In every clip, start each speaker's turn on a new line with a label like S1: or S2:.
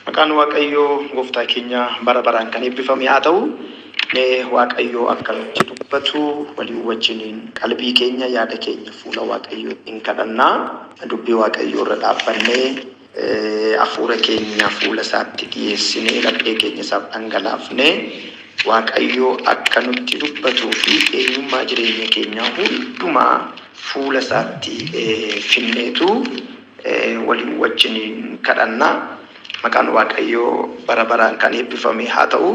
S1: Maqaan Waaqayyoo gooftaa keenya bara baraan kan eebbifame haa ta'u. Waaqayyoo akka nutti dubbatu walii wajjiniin qalbii keenya yaada keenya fuula Waaqayyootiin kadhannaa. Dubbii Waaqayyoo irra dhaabbannee hafuura keenya fuula isaatti dhiyeessinee laphee keenya isaaf dhangalaafnee Waaqayyoo akka nutti dubbatuu fi eenyummaa jireenya keenyaa hundumaa fuula isaatti finneetu walii wajjiniin kadhannaa. Maqaan Waaqayyoo bara baraan kan eebbifame haa ta'u.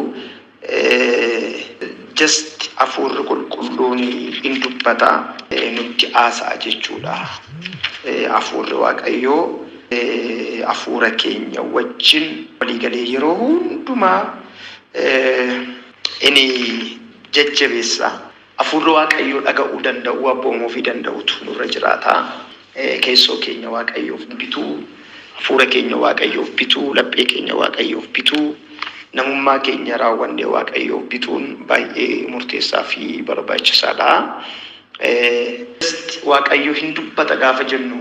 S1: Just hafuurri qulqulluun hin dubbata nutti haasa'a jechuudha. Hafuurri Waaqayyoo hafuura keenya wajjin waliigalee yeroo hundumaa inni jajjabeessa. Hafuurri Waaqayyoo dhaga'uu danda'u, abboomuu fi danda'utu nurra jiraata. Keessoo keenya Waaqayyoof bituu, hafuura keenya Waaqayyoof bituu, laphee keenya Waaqayyoof bituu, namummaa keenya raawwannee Waaqayyoof bituun baay'ee murteessaa fi barbaachisaadha. Waaqayyoo hin dubbata gaafa jennu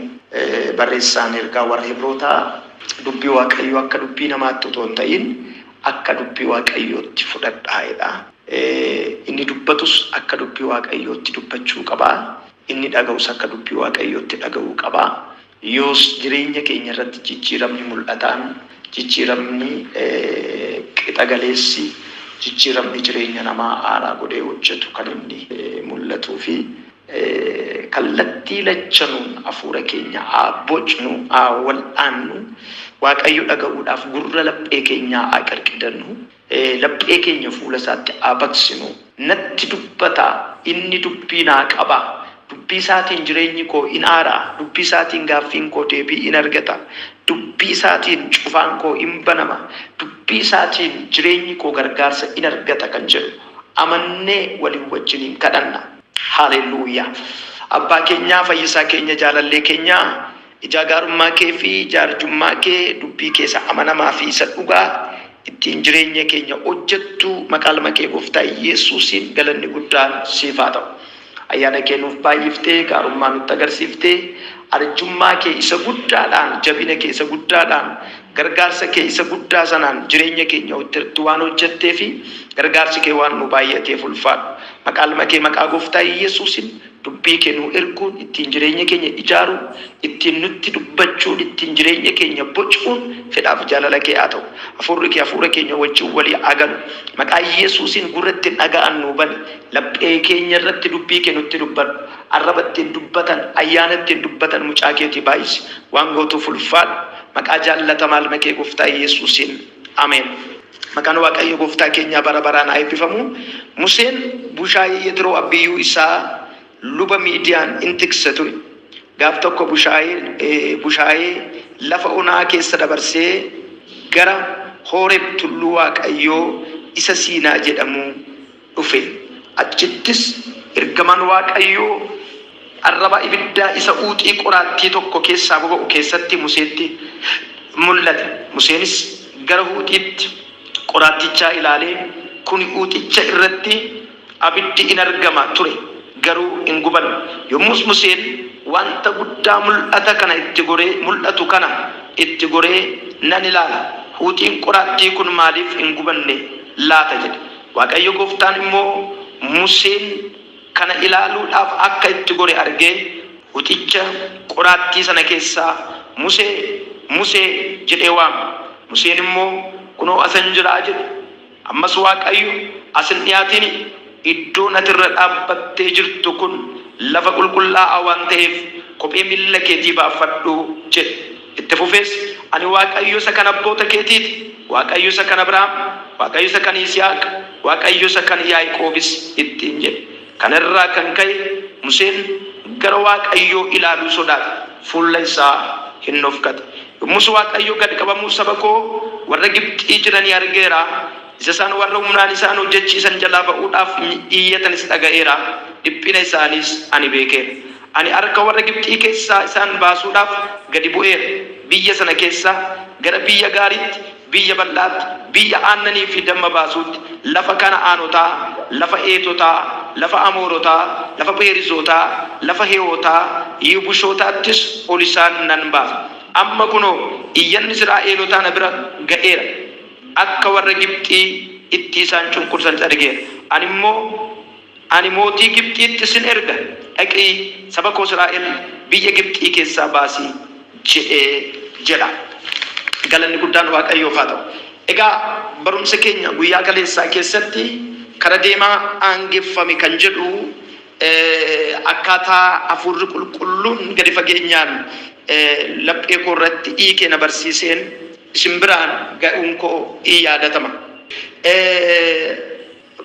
S1: barreessaan ergaa warra Ibrootaa dubbii Waaqayyoo akka dubbii namaatti otoo hin ta'in akka dubbii Waaqayyootti fudhadhaa'edha. Inni dubbatus akka dubbii Waaqayyootti dubbachuu qaba. Inni dhaga'us akka dubbii Waaqayyootti dhaga'uu qaba. Yoos jireenya keenya irratti jijjiiramni mul'ataan, jijjiiramni qixa galeessi, jijjiiramni jireenya namaa haaraa godhee hojjetu kan inni mul'atuu fi kallattii lachanuun hafuura keenya haa bocnu, haa wal'aannu, Waaqayyo dhaga'uudhaaf gurra laphee keenyaa haa qarqidannu, laphee keenya fuula isaatti haa baqsinu. Natti dubbata, inni dubbii naa qaba. Dubbii isaatiin jireenyi koo in aaraa, dubbii isaatiin gaaffiin koo deebii in argata, dubbii isaatiin cufaan koo in banama, dubbii isaatiin jireenyi koo gargaarsa in argata kan jedhu amannee waliin wajjiniin kadhanna. Haleluuyaa. Abbaa keenyaa, fayyisaa keenya, jaalallee keenyaa, ija gaarummaa kee fi jaarjummaa kee dubbii keessa amanamaa fi isa dhugaa ittiin jireenya keenya hojjettu maqaa kee gooftaa Yesuusiin galanni guddaan siif haa ta'u. Ayyaana kee nuuf baay'iftee, gaarummaa nutti agarsiiftee, arjummaa kee isa guddaadhaan, jabina kee isa guddaadhaan, gargaarsa kee isa guddaa sanaan jireenya keenya waan hojjettee fi gargaarsi kee waan nu baay'ateef ulfaadhu. Maqaa kee maqaa gooftaa Yesuusiin dubbii kee nu erguun, ittiin jireenya keenya ijaaruun, ittiin nutti dubbachuun, ittiin jireenya keenya bocuun fedhaaf jaalala kee haa ta'u. Hafuurri kee hafuura keenya wajjin walii haa galu. Maqaa Yesuusiin gurratti dhaga'an nu bani. Laphee keenya irratti dubbii kee nutti dubbadhu. Arraba ittiin dubbatan, ayyaana ittiin dubbatan mucaa keetii baay'isi. Waan gootuuf ulfaadhu. Maqaa jaallatamaa kee gooftaa Yesuusiin. Ameen. Maqaan Waaqayyo gooftaa keenyaa bara baraan haa eebbifamu. Museen bushaayee Yetroo abbiyyuu isaa luba Midiyaan in tiksa ture. Gaaf tokko bushaayee lafa onaa keessa dabarsee gara Horeeb tulluu Waaqayyoo isa Siinaa jedhamu dhufe. Achittis ergamaan Waaqayyoo arraba ibiddaa isa uuxii qoraattii tokko keessaa boba'u keessatti Museetti mul'ate. Museenis gara uuxiitti qoraattichaa ilaalee kun uuxicha irratti abiddi in argama ture, garuu hin gubanne. Yommus Museen wanta guddaa mul'atu kana itti goree nan ilaala. Uuxiin qoraattii kun maaliif hin gubanne laata jedhe. Waaqayyo gooftaan immoo Museen kana ilaaluudhaaf akka itti gore argee uuxicha qoraattii sana keessaa Musee jedhee waame. Museen immoo kunoo asan jiraa jedhe. Ammas Waaqayyo asin dhiyaatiin iddoon atirra dhaabbattee jirtu kun lafa qulqullaa'aa waan ta'eef kophee miilla keetii baafadhu jedhe. Itti fufees ani Waaqayyo isa kan abboota keetiiti, Waaqayyo isa kan Abrahaam, Waaqayyo isa kan Yisihaaq, Waaqayyo isa kan Yaaqoobis ittiin jedhe. Kanarraa kan ka'e Museen gara Waaqayyoo ilaaluu sodaate, fuula isaa hin dhokfate. yommus Waaqayyo gad qabamuu saba koo warra Gibxii jiranii argeera. Isa isaan warra humnaan isaan hojjechiisan jalaa ba'uudhaaf iyyatanis dhaga'eera. Dhiphina isaanis ani beekeera. Ani harka warra Gibxii keessaa isaan baasuudhaaf gadi bu'eera. Biyya sana keessaa gara biyya gaariitti, biyya bal'aatti, biyya aannanii fi damma baasuutti, lafa Kana'aanotaa, lafa Eetotaa, lafa Amoorotaa, lafa Peerizotaa, lafa Hewootaa, Yebuushotaattis ol isaan nan baasa. Amma kunoo iyyanni Israa'eelotaa na bira ga'eera. Akka warra Gibxii itti isaan cunqursan argeera. Ani mootii Gibxiitti sin erga. Dhaqii saba koo Israa'el biyya Gibxii keessaa baasii jedhee jedha. Galanni guddaan Waaqayyoof haa ta'u. Egaa barumsa keenya guyyaa kaleessaa keessatti kara deemaa aangeffame kan jedhu akkaataa hafuurri qulqulluun gadi fageenyaan laphee koo irratti hiikee na barsiiseen isin biraan ga'uun koo in yaadatama.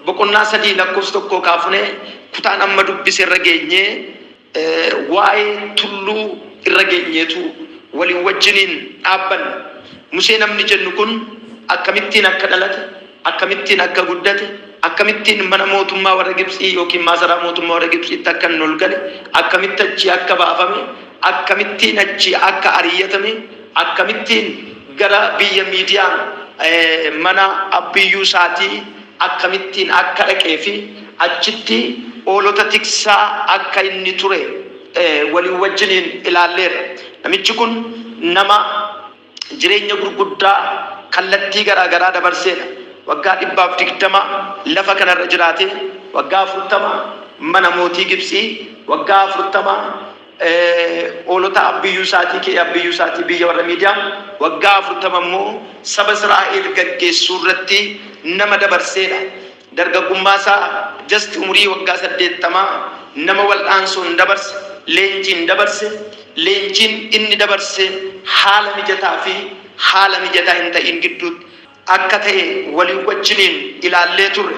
S1: Boqonnaa 3 lakkoofsa 1 kaafnee kutaan amma dubbise irra geenyee waa'ee tulluu irra geenyeetu waliin wajjiniin dhaabbanna. Musee namni jennu kun akkamittiin akka dhalate, akkamittiin akka guddate, akkamittiin mana mootummaa warra Gibxii yookiin maasaraa mootummaa warra Gibxiitti akka hin ol gale, akkamitti achi akka baafame, akkamittiin achi akka ariyyatame, akkamittiin gara biyya Miidiyaan mana abbiyyuu isaatii akkamittiin akka dhaqee fi achitti hoolota tiksaa akka inni ture waliin wajjiniin ilaalleera. Namichi kun nama jireenya gurguddaa kallattii garaagaraa dabarseedha. Waggaa 120 lafa kanarra jiraate, waggaa 40 mana mootii Gibxii, waggaa 40 hoolota abbiyyuu isaatii biyya warra Miidiyaan, waggaa 40 immoo saba Israa'el gaggeessuu irratti nama dabarseedha. Dargaggummaa isaa just umurii waggaa 80 nama wal'aansoon dabarse, leenjiin dabarse. Leenjiin inni dabarse haala mijataa fi haala mijataa hin ta'in gidduutti akka ta'e walii wajjiniin ilaallee turre.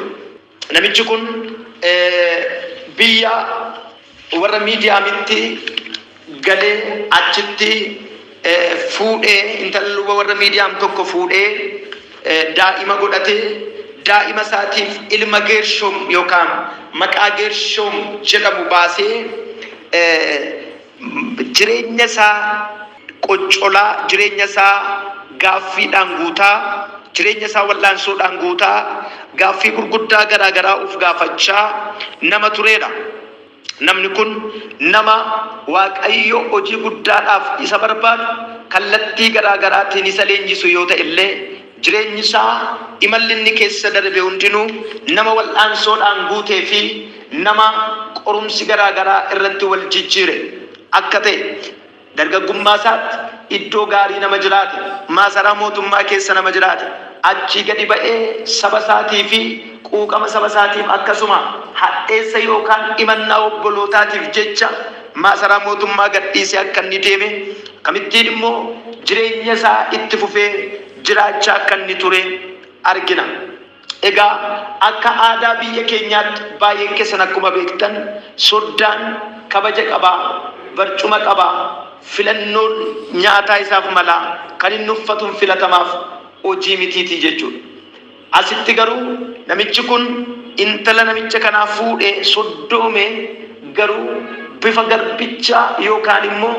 S1: Namichi kun biyya warra Miidiyaamitti galee achitti fuudhee intalli warra Miidiyaam tokko fuudhee daa'ima godhatee daa'ima isaatiif ilma Geershoom yookaan maqaa Geershoom jedhamu baasee jireenya isaa qoccolaa, jireenya isaa gaaffiidhaan guutaa, jireenya isaa wal'aansoodhaan guutaa, gaaffii gurguddaa garaagaraa of gaafachaa nama tureedha. Namni kun nama Waaqayyo hojii guddaadhaaf isa barbaadu kallattii garaagaraatiin isa leenjisu yoo ta'e illee jireenyi isaa imalli inni keessa darbe hundinuu nama wal'aansoodhaan guutee fi nama qorumsi garaagaraa irratti wal jijjiire akka ta'e dargaggummaa isaatti iddoo gaarii nama jiraate, maasaraa mootummaa keessa nama jiraate, achii gadi ba'ee saba isaatii fi quuqama saba isaatiif akkasuma hadheessa yookaan imannaa obbolootaatiif jecha maasaraa mootummaa gadhiisee akka inni deeme, akkamittiin immoo jireenya isaa itti fufee jiraachaa akka inni ture argina. Egaa akka aadaa biyya keenyaatti baay'een keessan akkuma beektan soddaan kabaja qabaa, barcuma qabaa, filannoon nyaataa isaaf mala, kan inni uffatuun filatamaaf hojii mitiitii jechuudha. Asitti garuu namichi kun intala namicha kanaa fuudhee soddoome garuu bifa garbichaa yookaan immoo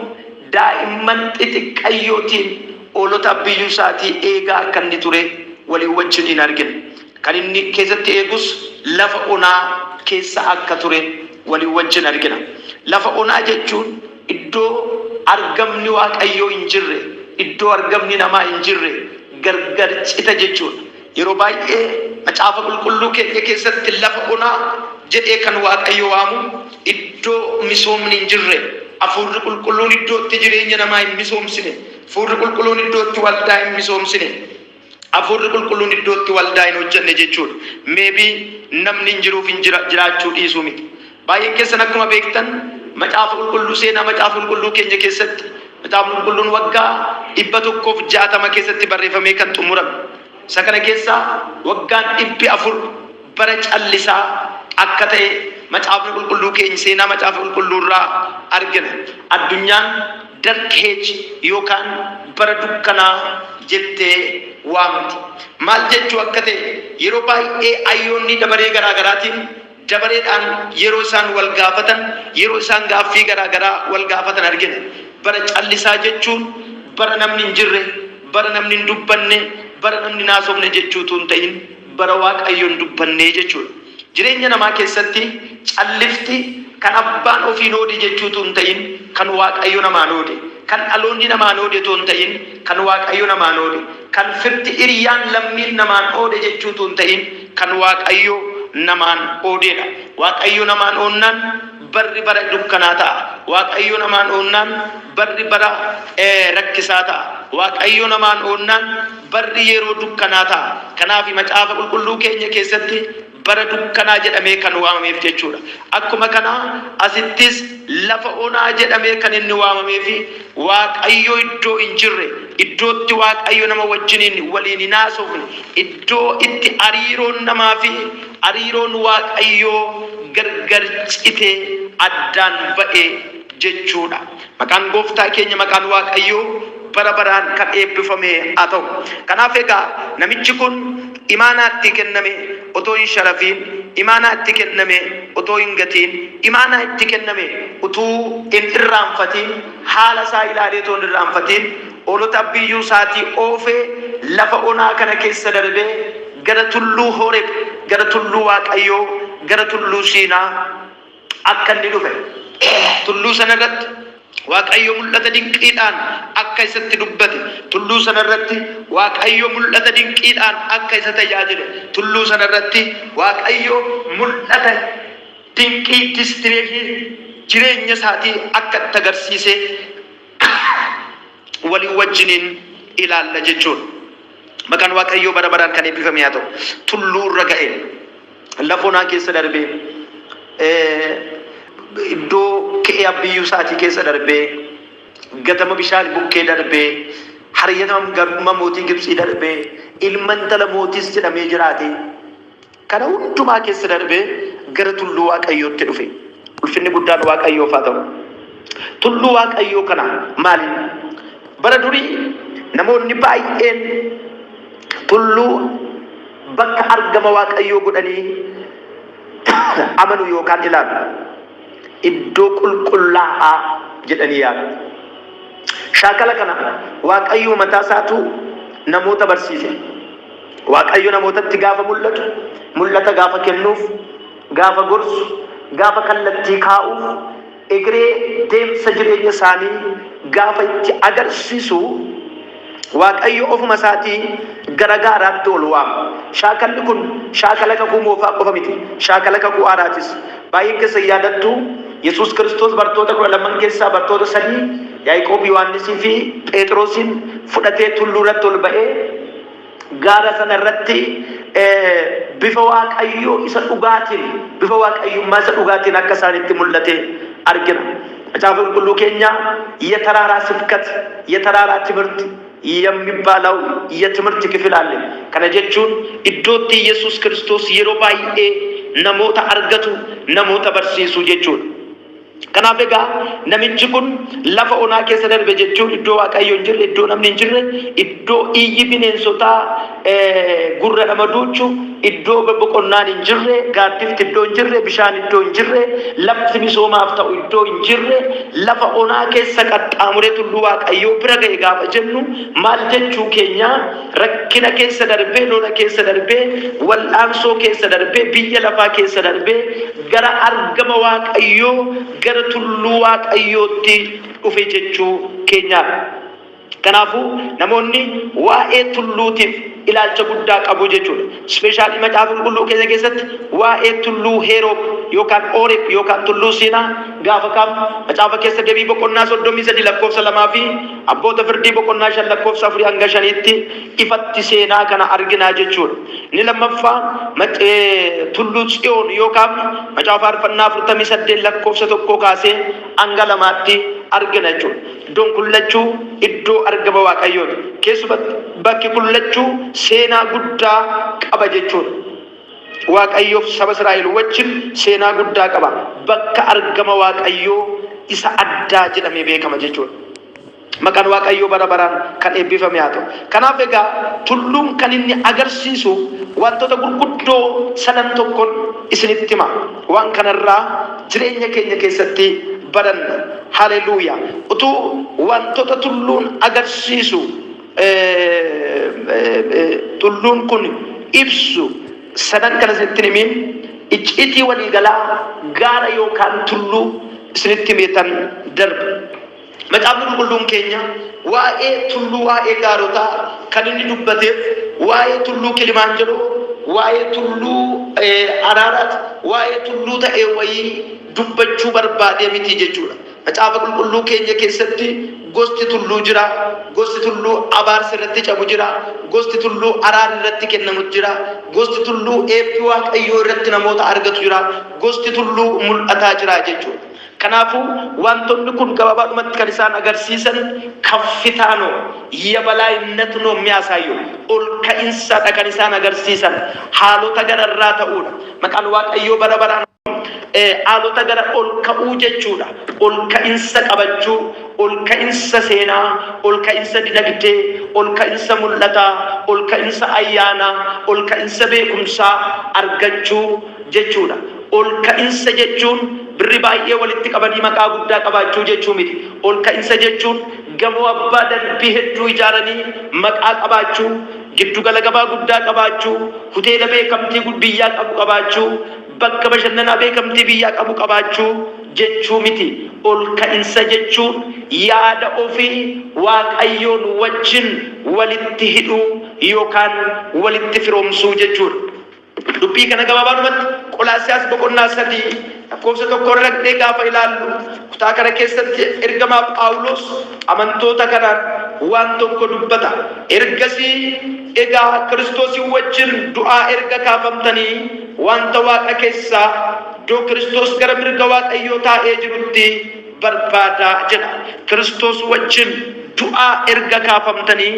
S1: daa'imman xixiqqayyootiin hoolota abbiyyuu isaatii eegaa akka inni ture waliin wajjiniin argina. Kan inni keessatti eegus lafa onaa keessa akka ture waliin wajjin argina. Lafa onaa jechuun iddoo argamni Waaqayyoo hin jirre, iddoo argamni namaa hin jirre gargar cita jechuudha. Yeroo baay'ee macaafa qulqulluu keenya keessatti lafa onaa jedhee kan Waaqayyo waamu iddoo misoomni hin jirre, hafuurri qulqulluun iddootti jireenya namaa hin misoomsine, hafuurri qulqulluun iddootti waldaa hin misoomsine, hafuurri qulqulluun iddootti waldaa hin hojjenne jechuudha. Meebii namni hin jiruuf hin jiraachuu dhiisuu miti. Baay'een keessan akkuma beektan macaafa qulqulluu seenaa macaafa qulqulluu keenya keessatti macaafa qulqulluun waggaa 160 keessatti barreeffamee kan xumurame. Isa kana keessaa waggaan 400 bara callisaa akka ta'e macaafa qulqulluu keenya seenaa macaafa qulqulluu irraa argina. Addunyaan dark age yookaan bara dukkanaa jettee waamti. Maal jechuu akka ta'e yeroo baay'ee ayyoonni dabaree garaagaraatiin dabareedhaan yeroo isaan wal gaafatan, yeroo isaan gaaffii garaagaraa wal gaafatan argina. Bara callisaa jechuun bara namni hin jirre, bara namni hin dubbanne, bara namni naasofne jechuutu hin ta'in bara Waaqayyoon dubbannee jechuudha. Jireenya namaa keessatti callifti kan abbaan ofiin oode jechuutu hin ta'in kan Waaqayyo namaan oode, kan dhaloonni namaan oode otoo hin ta'in kan Waaqayyo namaan oode, kan firti hiriyyaan lammiin namaan oode jechuutu hin ta'in kan Waaqayyo namaan oodedha. Waaqayyo namaan oonnaan barri bara dukkanaa ta'a. Waaqayyo namaan oonnaan barri bara rakkisaa ta'a. Waaqayyo namaan oonnaan barri yeroo dukkanaa ta'a. Kanaaf macaafa qulqulluu keenya keessatti bara dukkanaa jedhamee kan waamameef jechuudha. Akkuma kana asittis lafa onaa jedhamee kan inni waamameef Waaqayyo iddoo hin jirre, iddootti Waaqayyo nama wajjiniin waliin hin haasofne, iddoo itti hariiroon namaa fi hariiroon Waaqayyoo gargar citee addaan ba'e jechuudha. Maqaan gooftaa keenya maqaan Waaqayyoo bara baraan kan eebbifame haa ta'u. Kanaaf egaa namichi kun imaanaatti kenname otoo hin sharafiin, imaanaatti kenname otoo hin gatiin, imaanaatti kenname utuu hin irraanfatiin, haala isaa ilaalee otoo hin irraanfatiin, hoolota biyyuu isaatii oofee lafa onaa kana keessa darbee gara tulluu Horeeb, gara tulluu Waaqayyoo, gara tulluu Siinaa akka inni dhufe. Tulluu sanarratti Waaqayyo mul'ata dinqiidhaan akka isatti dubbate, tulluu sanarratti Waaqayyo mul'ata dinqiidhaan akka isa tajaajile, tulluu sanarratti Waaqayyo mul'ata dinqii distireetii jireenya isaatii akka itti agarsiise walii wajjiniin ilaalla jechuudha. Maqaan Waaqayyoo bara baraan kan eebbifame haa ta'u. Tulluu irra ga'e lafa onaa keessa darbee iddoo ka'ee abbiyyuu isaatii keessa darbee gatama bishaan bukkee darbee hariyyatama mootii Gibxii darbee ilma intala mootiis jedhamee jiraate kana hundumaa keessa darbee gara tulluu Waaqayyootti dhufe. Ulfinni guddaan Waaqayyoof haa ta'u. Tulluu Waaqayyoo kana maali? Bara durii namoonni baay'een tulluu bakka argama Waaqayyoo godhanii amanu yookaan ilaalu. Iddoo qulqullaa'aa jedhanii yaadu. Shaakala kana Waaqayyo mataa isaatu namoota barsiise. Waaqayyo namootatti gaafa mul'atu, mul'ata gaafa kennuuf, gaafa gorsu, gaafa kallattii kaa'uuf, egeree deemsa jireenya isaanii gaafa itti agarsiisu Waaqayyo ofuma isaatii gara gaaraatti ol waama. Shaakalli kun shaakala kakuu moofaa qofa miti. Shaakala kakuu haaraatis. Baay'een keessa yaadattu Yesuus Kiristoos bartoota 12 keessaa bartoota 3 Yaaqoob, Yohaannisii fi Phexrosin fudhatee tulluu irratti ol ba'ee gaara sana irratti bifa Waaqayyoo isa dhugaatiin, bifa Waaqayyummaa isa dhugaatiin akka isaanitti mul'ate argina. Macaafa qulqulluu keenya የተራራ ስብከት የተራራ ትምህርት የሚባለው የትምህርት ክፍል አለ። ከነጀቹን ኢዶቲ ኢየሱስ ክርስቶስ የሮባይኤ ነሞታ አርገቱ ነሞታ በርሲሱ ጀቹን Kanaaf egaa namichi kun lafa onaa keessa darbe jechuun iddoo Waaqayyo hin jirre, iddoo namni hin jirre, iddoo iyyi bineensotaa gurra nama duuchu, iddoo boqonnaan hin jirre, gaaddifti iddoo hin jirre, bishaan iddoo hin jirre, lafti misoomaaf ta'u iddoo hin jirre, lafa onaa keessa qaxxaamuree tulluu Waaqayyoo bira ga'e gaafa jennu maal jechuu keenya? Rakkina keessa darbee, lola keessa darbee, wal'aansoo keessa darbee, biyya lafaa keessa darbee gara argama Waaqayyoo gara tulluu Waaqayyootti dhufe jechuu keenyaadha. Kanaafuu namoonni waa'ee tulluutiif ilaalcha guddaa qabu jechuudha. Ispeeshaalii macaafa qulqulluu keenya keessatti waa'ee tulluu Heeroob yookaan Ooreeb yookaan tulluu Siinaa gaafa kaafnu macaafa keessa deebii boqonnaa 33 lakkoofsa 2 fi abboota firdii boqonnaa 5 lakkoofsa 4 hanga 5tti ifatti seenaa kana arginaa jechuudha. Inni lammaffaa tulluu Tsiyoon yookaan macaafa faarfannaa 48 lakkoofsa 1 kaasee hanga 2tti argina jechuudha. Iddoon kun lachuu iddoo argama Waaqayyooti. Keessumatti bakki kun lachuu seenaa guddaa qaba jechuudha. Waaqayyoof saba Israa'el wajjin seenaa guddaa qaba. Bakka argama Waaqayyoo isa addaa jedhamee beekama jechuudha. Maqaan Waaqayyoo bara baraan kan eebbifame haa ta'u. Kanaaf egaa tulluun kan inni agarsiisu wantoota gurguddoo sadan tokkoon isinitti hima. Waan kanarraa jireenya keenya keessatti baranna. Haleluuyaa. Utuu wantoota tulluun agarsiisu tulluun kun ibsu sadan kana isinitti himin icciitii waliigalaa gaara yookaan tulluu isinitti himeetan darba. Macaafni qulqulluun keenya waa'ee tulluu waa'ee gaarotaa kan inni dubbateef waa'ee tulluu Kilimaanjaroo, waa'ee tulluu Araaraat, waa'ee tulluu ta'ee wayii dubbachuu barbaadee miti jechuudha. Macaafa qulqulluu keenya keessatti gosti tulluu jira, gosti tulluu abaarsa irratti cabu jira, gosti tulluu araara irratti kennamu jira, gosti tulluu eebbi Waaqayyoo irratti namoota argatu jira, gosti tulluu mul'ataa jira jechuudha. Kanaafuu wantoonni kun gabaabumatti kan isaan agarsiisan kaffitaanoo የበላይነት ነው የሚያሳየው ol ka'insadha kan isaan agarsiisan haalota gararraa ta'uudha. Maqaan Waaqayyoo bara baraan haalota gara ol ka'uu jechuudha. Ol ka'insa qabachuu, ol ka'insa seenaa, ol ka'insa dinagdee, ol ka'insa mul'ataa, ol ka'insa ayyaanaa, ol ka'insa beekumsaa argachuu jechuudha. Ol ka'insa jechuun birri baay'ee walitti qabanii maqaa guddaa qabaachuu jechuu miti. Ol ka'insa jechuun gamoo abbaa darbii hedduu ijaaranii maqaa qabaachuu, giddugala gabaa guddaa qabaachuu, hoteela beekamtii biyyaa qabu qabaachuu, bakka bashannanaa beekamtii biyyaa qabu qabaachuu jechuu miti. Ol ka'insa jechuun yaada ofii Waaqayyoon wajjin walitti hidhuu yookaan walitti firoomsuu jechuudha. Dubbii kana gabaabumatti Qolaasiyaas boqonnaa 3 lakkoofsa 1 irratti gaafa ilaallu kutaa kana keessatti ergamaa Phaawulos amantoota kanaan waan tokko dubbata. Ergasii egaa Kiristoosin wajjin du'aa erga kaafamtanii wanta Waaqa keessaa iddoo Kiristoos gara mirga Waaqayyoo taa'ee jirutti barbaadaa jedha. Kiristoos wajjin du'aa erga kaafamtanii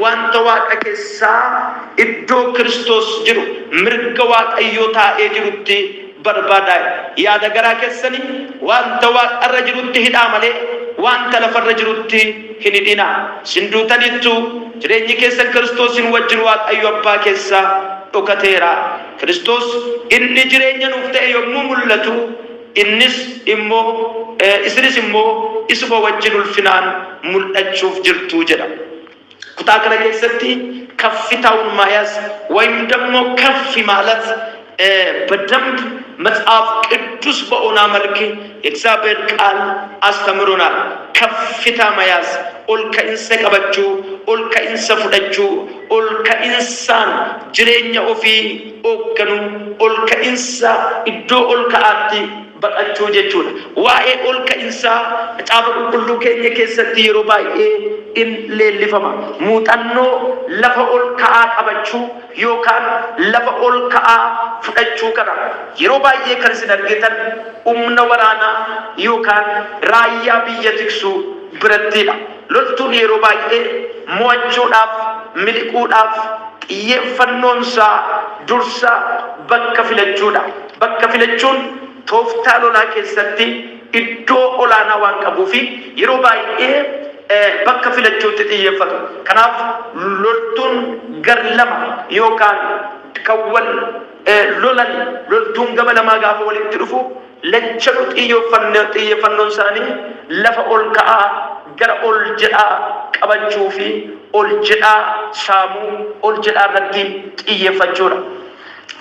S1: wanta Waaqa keessaa iddoo Kiristoos jiru mirga Waaqayyoo taa'ee jirutti barbaadaa. Yaada garaa keessanii wanta Waaqarra jirutti hidhaa malee wanta lafarra jirutti hin hidhinaa. Sinduutaniittu jireenyi keessan Kiristoosin wajjin Waaqayyo Abbaa keessaa dhokateera. Kiristoos inni jireenya nuuf ta'e yommuu mul'atu innis immoo isinis immoo isuma wajjin ulfinaan mul'achuuf jirtu jedha. Kutaa kana keessatti ከፍታውን ማያዝ ወይም ደግሞ ከፍ ማለት በደንብ መጽሐፍ ቅዱስ በሆነ መልክ የእግዚአብሔር ቃል አስተምሮናል። ከፍታ መያዝ ol ka'insa qabachuu, ol ka'insa fudhachuu, ol ka'insan jireenya ofii hoogganuu, ol ka'insa iddoo ol ka'aatti baqachuu jechuudha. Waa'ee ol ka'insaa macaafa qulqulluu keenya keessatti yeroo baay'ee in leellifama. Muuxannoo lafa ol ka'aa qabachuu yookaan lafa ol ka'aa fudhachuu kana yeroo baay'ee kan isin argitan humna waraanaa yookaan raayyaa biyya tiksuu birattidha. Loltuun yeroo baay'ee mo'achuudhaaf, miliquudhaaf xiyyeeffannoonsaa dursa bakka filachuudha. Bakka filachuun tooftaa lolaa keessatti iddoo olaanaa waan qabuufi yeroo baay'ee bakka filachuutti xiyyeeffatu. Kanaaf loltuun gar lama yookaan kan wal lolan loltuun gaba lamaa gaafa walitti dhufu lachanu xiyyeeffannoon isaanii lafa ol ka'aa gara ol jedhaa qabachuu fi ol jedhaa saamuu, ol jedhaa irratti xiyyeeffachuudha.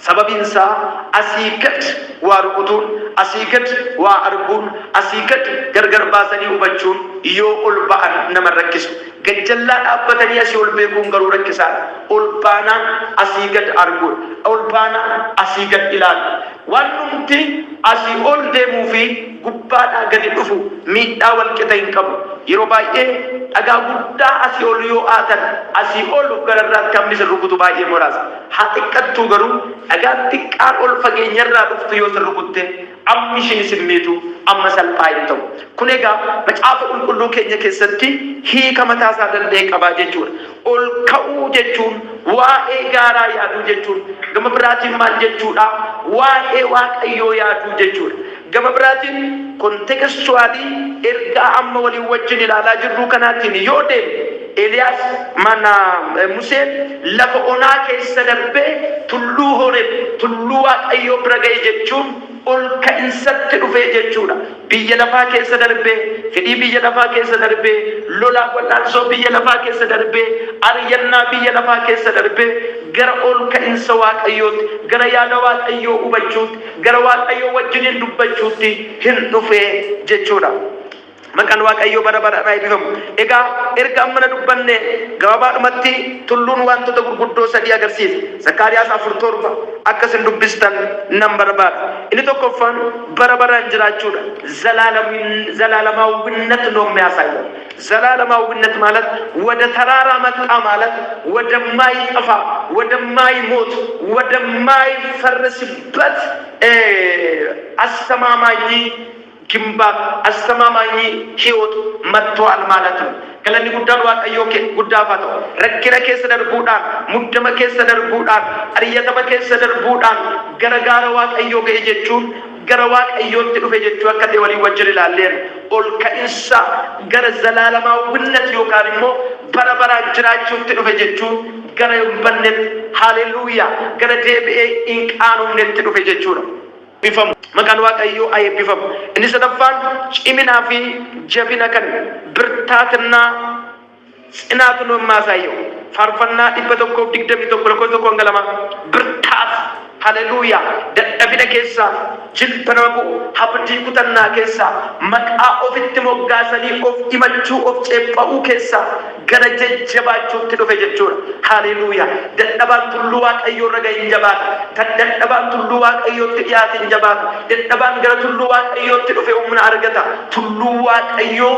S1: Sababiin isaa asii gad waa rukutuun, asii gad waa arguun, asii gad gargar baasanii hubachuun yoo ol ba'an nama rakkisu. Gajjallaa dhaabbatanii asii ol beekuun garuu rakkisaadha. Ol baanaan asii gad arguun, ol baanaan asii gad ilaalu. Waan numti asii ol deemuu fi gubbaadhaa gadi dhufu miidhaa wal qixa hin qabu. Yeroo baay'ee dhagaa guddaa asii ol yoo aatan asii ol gararraatti kan isa rukutu baay'ee muraasa. Haa xiqqattuu garuu dhagaan xiqqaan ol fageenyarraa dhuftu yoo isa rukutte amma ishiin isin miitu amma salphaa hin ta'u. Kun egaa macaafa qulqulluu keenya keessatti hiika mataa isaa danda'e qabaa jechuudha. Ol ka'uu jechuun waa'ee gaaraa yaaduu jechuun gama biraatiin maal jechuudha? Waa'ee Waaqayyoo yaaduu jechuudha. gama biraatiin kontekstuwaalii ergaa amma walii wajjin ilaalaa jirru kanaatiin yoo deemne Eliyaas mana Museen lafa onaa keessa darbee tulluu Horeeb tulluu Waaqayyoo bira ga'e jechuun ol ka'insatti dhufee jechuudha. Biyya lafaa keessa darbee fedhii biyya lafaa keessa darbee lolaa wal'aansoo biyya lafaa keessa darbee ariyyannaa biyya lafaa keessa darbee gara ol ka'insa Waaqayyootti gara yaada Waaqayyoo hubachuutti gara Waaqayyoo wajjin dubbachuutti hin dhufee jechuudha. Maqaan Waaqayyoo bara baraan eebbifamu. Egaa erga amma dubbanne gabaabaadhumatti tulluun wantoota gurguddoo sadii agarsiisa. Zakkaariyaas 4:7 akkasin dubbistan nan barbaada. Inni tokkoffaan bara baraan jiraachuudha. ዘላለማዊነት ነው የሚያሳየው። ዘላለማዊነት ማለት ወደ ተራራ መጣ ማለት ወደማይጠፋ ወደማይሞት ወደማይፈርስበት አስተማማኝ ግንባር አስተማማኝ ህይወት መጥቷል ማለት ነው። ከለኒ ጉዳን Waaqayyoo ጉዳፋቶ ረክረ keessa darbuudhaan muddama keessa darbuudhaan ariyatama keessa darbuudhaan garagaara Waaqayyoo ga'e jechuun gara Waaqayyootti dhufe jechuu akka ta'e walii wajjin ilaalleen ol ka'insa gara zalaalamaawwinnat yookaan immoo bara baraan jiraachuutti dhufe jechuun gara yombannetti haleluuyaa gara deebi'ee hin qaanumnetti dhufe jechuudha. Bifamu maqaan Waaqayyoo eebbifamu. Inni sadaffaan ciminaa fi jabina kan birtaatina ጽናት ነው የማሳየው። faarfannaa 121 lakkoofsa 2 birtaat haleluuyaa dadhabina keessa jilbana qabu habdii kutannaa keessa maqaa ofitti moggaasanii of himachuu of ceepha'uu keessa gara jajjabaachuutti dhufe jechuudha. haleluuyaa dadhabaan tulluu Waaqayyoo irra ga'e jabaata dadhabaan tulluu Waaqayyootti dhiyaate jabaata dadhabaan gara tulluu Waaqayyootti dhufe humna argata. tulluu Waaqayyoo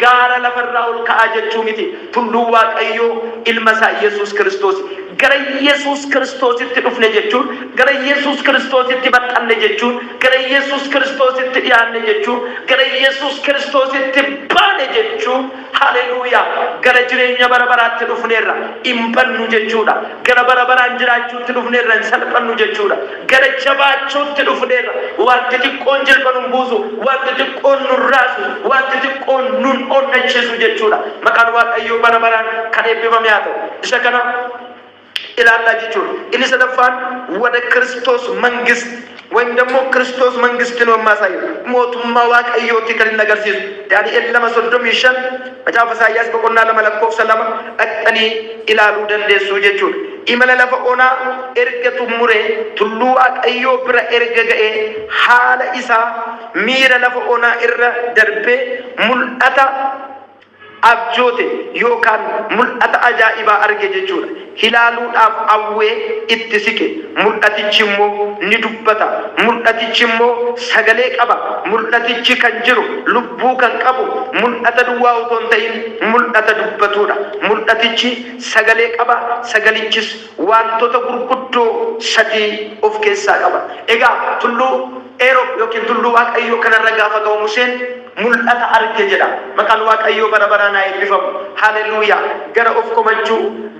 S1: gaara lafarraa ol ka'aa jechuu miti. tulluu Waaqayyoo ilma isaa Yesuus Kiristoos gara Yesuus Kiristoositti dhufne jechuun gara Yesuus Kiristoositti baxxanne jechuun gara Yesuus Kiristoositti dhiyaanne jechuun gara Yesuus Kiristoositti baane jechuun haleluuyaa gara jireenya bara baraatti dhufneerra imbannu jechuudha. gara bara baraan jiraachuutti dhufneerra salphannu jechuudha. gara jabaachuutti dhufneerra wanti xiqqoon jilbanuun buusu wanti xiqqoon nurraasu wanti xiqqoon nun onnachiisu jechuudha. maqaan Waaqayyoo bara baraan kan eebbifame haa ta'u. isa kana ilaalaa jechuudha. inni sadaffaan wada Kiristoos mangist ወይም ደግሞ ክርስቶስ መንግስት ነው ማሳየው ሞቱማ Waaqayyooti kan inni agarsiisu. ዳንኤል 2:35 መጽሐፈ ኢሳይያስ በቆና ለመለኮፍ ሰላም አጥኒ ኢላሉ ደንደሱ jechuudha. imala lafa onaa erga tumure tulluu Waaqayyoo bira erga ga'e haala isaa miira lafa onaa irra darbee mul'ata abjoote yookaan mul'ata ajaa'ibaa arge jechuudha. hilaaluudhaaf awwee itti siqe mul'atichi immoo ni dubbata. mul'atichi immoo sagalee qaba. mul'atichi kan jiru lubbuu kan qabu mul'ata duwwaa otoo hin ta'in mul'ata dubbatuudha. mul'atichi sagalee qaba. sagalichis wantoota gurguddoo sadii of keessaa qaba. egaa tulluu Eeroob yookiin tulluu Waaqayyoo kanarra gaafa ga'u Museen mul'ata arge jedha. maqaan Waaqayyoo bara baraan eebbifamu. haleluuyaa gara of komachuu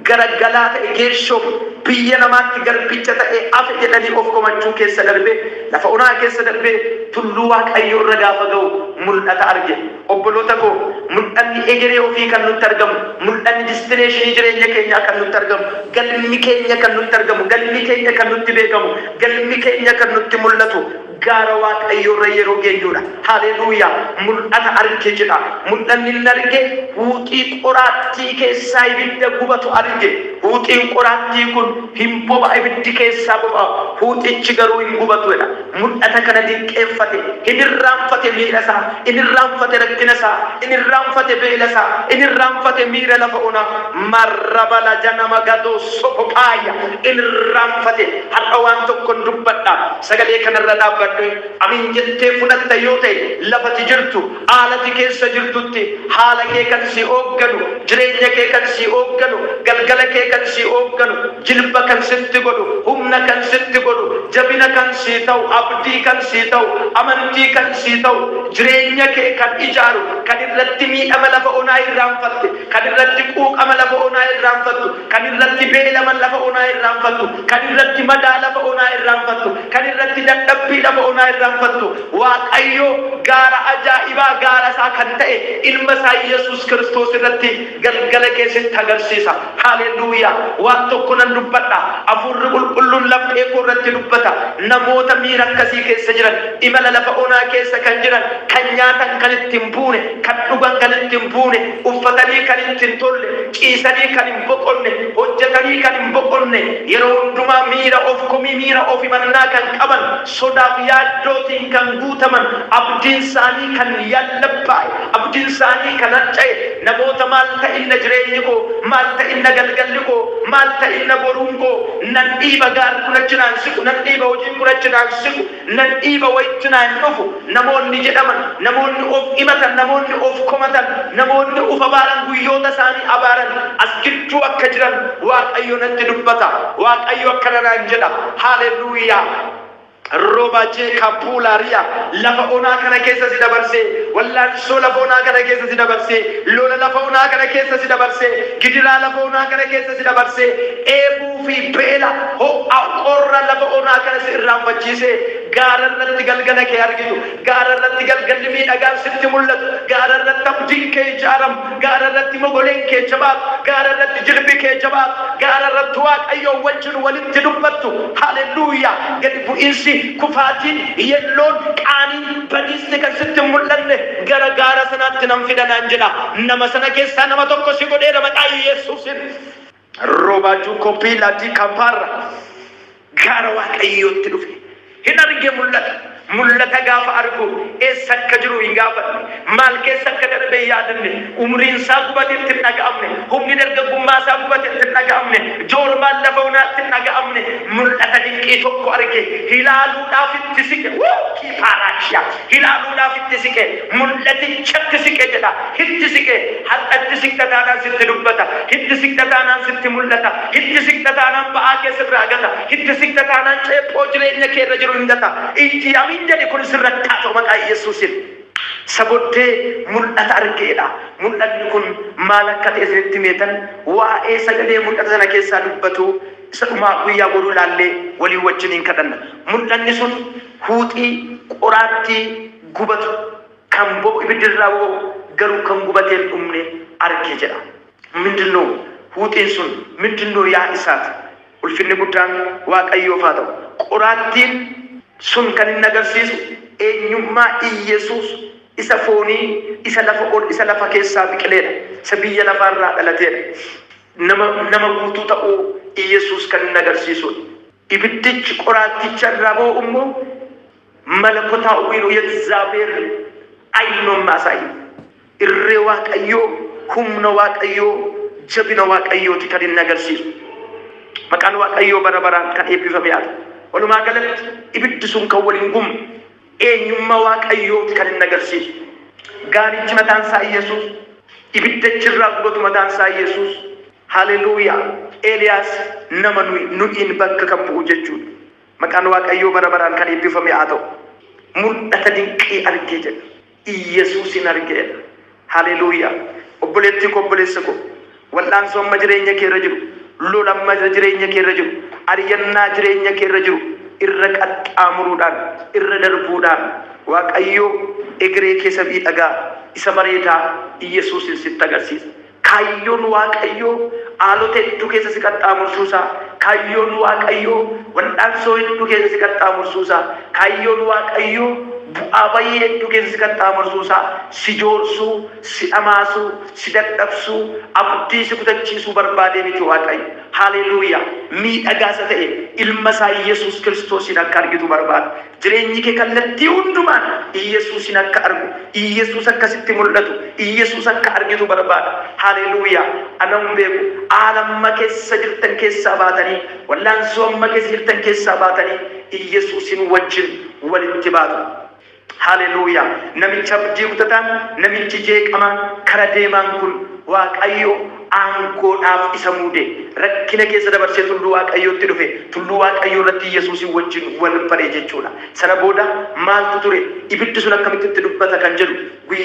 S1: gara galaa ta'e geeshoo biyya namaatti garbicha ta'e afe jedhanii of komachuu keessa darbee lafa onaa keessa darbee tulluu Waaqayyoo irra gaafa ga'u mul'ata arge. obboloota koo mul'anni egeree ofii kan nutti argamu mul'anni destineeshinii jireenya keenyaa kan nutti argamu galmi keenya kan nutti argamu galmi keenya kan nutti beekamu galmi keenya kan nutti mul'atu gaara Waaqayyoo irra yeroo geenyuudha. haleluuyaa mul'ata arge jedha. mul'anni inni arge huuxii qoraattii keessaa ibidda gubatu arge. huuxiin qoraattii kun hin boba'a ibiddi keessaa boba'a. huuxichi garuu hin gubatudha. mul'ata kana dinqeeffate hin irraanfate miira isaa hin irraanfate rakkina isaa hin irraanfate beela isaa hin irraanfate miira lafa onaa marrabala janama gadoo sokopaaya hin irraanfate. har'a waan tokkon dubbadha sagalee kanarra dhaabbadhu amin jettee fudhatta yoo ta'e lafati jirtu haalati keessa jirtutti haala kee kan si hoogganu jireenya kee kan si hoogganu galgala kee kan si hoogganu jilba kan sitti godhu humna kan sitti godhu jabina kan sii ta'u abdii kan sii ta'u amantii kan sii ta'u jireenya kee kan ijaaru kan irratti miidhama lafa onaa irraanfatte kan irratti quuqama lafa onaa irraanfattu kan irratti beelama lafa onaa irraanfattu kan irratti madaa lafa onaa irraanfattu kan irratti dadhabbii lafa onaa irraanfattu Waaqayyo gaara ajaa'ibaa gaara isaa kan ta'e ilma isaa Yesuus Kiristoos irratti galgala keessatti agarsiisa. Haleluuyaa. Waan tokko nan dubbadha. Hafuurri qulqulluun laphee koo irratti dubbata. Namoota miira akkasii keessa jiran imala lafa onaa keessa kan jiran kan nyaatan kan ittiin buune kan dhugan kan ittiin buune uffatanii kan ittiin tolle ciisanii kan hin boqonne hojjetanii kan hin boqonne yeroo hundumaa miira of komii miira of himannaa kan qaban sodaaf yaaddootiin kan guutaman abdiin isaanii kan yallabbaa'e abdiin isaanii kan harca'e namoota maal ta'inna jireenyi koo maal ta'inna galgalli koo maal ta'inna boruun koo nan dhiiba gaar kun achinaan siqu nan dhiiba hojiin kun achinaan siqu nan dhiiba wayichinaan dhufu namoonni jedhaman namoonni of himatan namoonni of komatan namoonni of abaaran guyyoota isaanii abaaran as gidduu akka jiran Waaqayyo natti dubbata. Waaqayyo akkana naan jedha. Haleluuyaa. Robaje kapularia lafa onaa kana keessa si dabarse wallaansoo lafa onaa kana keessa si dabarse lola lafa onaa kana keessa si dabarse gidiraa lafa onaa kana keessa si dabarse eebuu fi beela ho'a qorra lafa onaa kana si irraanfachiise gaara irratti galgala kee argitu gaara irratti galgalli miidhagaan sitti mul'atu gaara irratti abdiin kee ijaaramu gaara irratti mogoleen kee jabaatu gaara irratti jilbi kee jabaatu gaara irratti Waaqayyo wajjin walitti dubbattu. Haleluuyaa. Gadi bu'iinsi kufaatiin yelloon qaaniin badiisni kan sitti mul'anne gara gaara sanaatti nan fidanaan jedha. Nama sana keessaa nama tokko si godheera maqaa Yesuusin. Robaajuu koppii laatii kampaarra gaara Waaqayyootti dhufe hin arge mul'ata gaafa argu eessa akka jiru hin gaafanne maal keessa akka darbe yaadanne umriin isaa gubateetti hin dhaga'amne humni dargaggummaa isaa gubateetti hin dhaga'amne joormaan lafa onaatti hin dhaga'amne mul'ata dinqii tokko arge hilaaluudhaaf itti siqe kiifaaraashiyaa hilaaluudhaaf itti siqe mul'atichatti siqe jedha itti siqe har'atti siqta taanaan sitti dubbata itti siqta taanaan sitti mul'ata itti siqta taanaan ba'aa keessa biraa gata itti siqta taanaan ceephoo jireenya kee irra jiru hin gata ijji Jadi kun sirratti haa ta'u maqaa Yesuusin. Sabootee mul'ata argeedha. Mul'atni kun maal akka ta'e isinitti meetan waa'ee sagalee mul'ata sana keessaa dubbatu isa dhumaa guyyaa godhuu ilaallee walii wajjiniin kadhanna. Mul'anni sun huuxii qoraattii gubatu kan bo'u ibiddirraa bo'u garuu kan gubatee hin dhumne argee jedha. Mindinoo huuxiin sun mindinoo yaa isaati. Ulfinni guddaan Waaqayyoof haa ta'u. Qoraattiin sun kan inni agarsiisu eenyummaa Iyesuus isa foonii isa lafa keessaa biqileedha. Isa biyya lafaarraa dhalateedha. Nama guutuu ta'uu Iyesuus kan inni agarsiisudha. Ibiddichi qoraatticha irraa bo'u immoo malakotaawwiin Yezaabeer ayinummaa isaa irree Waaqayyoo humna Waaqayyoo jabina Waaqayyooti kan inni agarsiisu. Maqaan Waaqayyoo bara baraan kan eebbifame haa ta'u. Walumaa galatti ibiddi sun kan waliin gumu eenyummaa Waaqayyooti kan inni agarsiisu. Gaarichi mataan isaa Yesuus ibiddichi irraa gubatu mataan isaa Yesuus. Haleluuyaa. Eeliyaas nama nuyiin bakka kan bu'u jechuudha. Maqaan Waaqayyoo bara baraan kan eebbifame haa ta'u. Mul'ata dinqii argee jedha. Yesuusin argeedha. Haleluuyaa. Obboleettii koo obboleessa koo wal'aansoo amma jireenya kee irra jiru lola amma jireenya kee irra jiru ari'annaa jireenya kee irra jiru irra qaxxaamuruudhaan irra darbuudhaan Waaqayyoo egeree keessa miidhagaa isa bareedaa Yesuusin sitti agarsiisa. Kaayyoon Waaqayyoo haalota hedduu keessa si qaxxaamursuusaa kaayyoon Waaqayyoo wal'aansoo hedduu keessa si qaxxaamursuusaa kaayyoon Waaqayyoo bu'aa baay'ee hedduu keessa si qaxxaamursuusaa si joorsuu si dhamaasuu si dadhabsuu abdii si kutachiisuu barbaadee miti Waaqayyo. Haleluuyaa. Miidhagaasa ta'e ilma isaa Yesuus Kiristoosin akka argitu barbaada. Jireenyi kee kallattii hundumaan Yesuusin akka argu Yesuus akkasitti mul'atu Yesuus akka argitu barbaada. Haleluuyaa. Ana hin beeku haala amma keessa jirtan keessaa baatanii wallaansoo amma keessa jirtan keessaa baatanii Yesuusin wajjin walitti baatu. Haleluuyaa. Namicha abdii kutataan namichi jeeqamaan kara deemaan kun Waaqayyo aangoodhaaf isa muude rakkina keessa dabarsee tulluu waaqayyootti dhufe tulluu waaqayyoo irratti Yesuusin wajjin wal bare jechuudha. Sana booda maaltu ture? Ibiddi sun akkamitti dubbata kan jedhu guyyaa